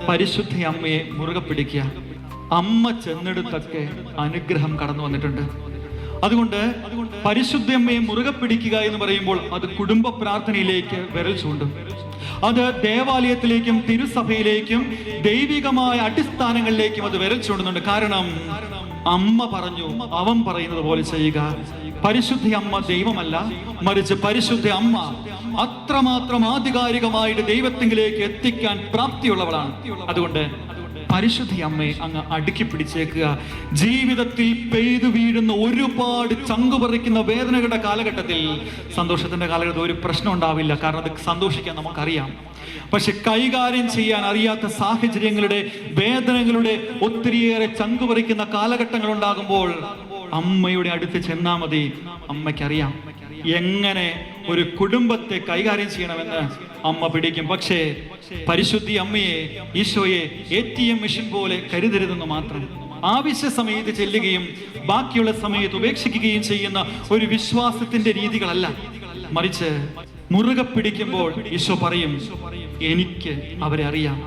പരിശുദ്ധ അമ്മയെ മുറുകെ പിടിക്കുക. അമ്മ ചെന്നെടുത്തൊക്കെ അനുഗ്രഹം കടന്നു വന്നിട്ടുണ്ട്. അതുകൊണ്ട് പരിശുദ്ധ അമ്മയെ മുറുകെ പിടിക്കുക എന്ന് പറയുമ്പോൾ അത് കുടുംബ പ്രാർത്ഥനയിലേക്ക് വിരൽ ചൂണ്ടും. അത് ദേവാലയത്തിലേക്കും തിരുസഭയിലേക്കും ദൈവികമായ അടിസ്ഥാനങ്ങളിലേക്കും അത് വിരൽ ചൂണ്ടുന്നുണ്ട്. കാരണം അമ്മ പറഞ്ഞു, അവൻ പറയുന്നത് പോലെ ചെയ്യുക. പരിശുദ്ധ അമ്മ ദൈവമല്ല, മറിച്ച് പരിശുദ്ധ അമ്മ അത്രമാത്രം ആധികാരികമായിട്ട് ദൈവത്തിലേക്ക് എത്തിക്കാൻ പ്രാപ്തിയുള്ളവളാണ്. അതുകൊണ്ട് പരിശുദ്ധ അമ്മയെ അങ്ങ് അടുക്കി പിടിച്ചേക്കുക. ജീവിതത്തിൽ പെയ്തു വീഴുന്ന ഒരുപാട് ചങ്കുപറിക്കുന്ന വേദനകളുടെ കാലഘട്ടത്തിൽ, സന്തോഷത്തിന്റെ കാലഘട്ടത്തിൽ ഒരു പ്രശ്നം ഉണ്ടാവില്ല, കാരണം അത് സന്തോഷിക്കാൻ നമുക്കറിയാം. പക്ഷെ കൈകാര്യം ചെയ്യാൻ അറിയാത്ത സാഹചര്യങ്ങളുടെ, വേദനകളുടെ ഒത്തിരിയേറെ ചങ്കുപറിക്കുന്ന കാലഘട്ടങ്ങൾ ഉണ്ടാകുമ്പോൾ അമ്മയുടെ അടുത്ത് ചെന്നാൽ മതി. അമ്മയ്ക്കറിയാം എങ്ങനെ ഒരു കുടുംബത്തെ കൈകാര്യം ചെയ്യണമെന്ന് അമ്മ പിടിക്കും. പക്ഷേ പരിശുദ്ധി അമ്മയെ, ഈശോയെ ATM മെഷീൻ പോലെ കരുതരുതെന്ന് മാത്രം. ആവശ്യ സമയത്ത് ചെല്ലുകയും ബാക്കിയുള്ള സമയത്ത് ഉപേക്ഷിക്കുകയും ചെയ്യുന്ന ഒരു വിശ്വാസത്തിന്റെ രീതികളല്ല, മറിച്ച് മുറുകെ പിടിക്കുമ്പോൾ ഈശോ പറയും, എനിക്ക് അവരെ അറിയാം.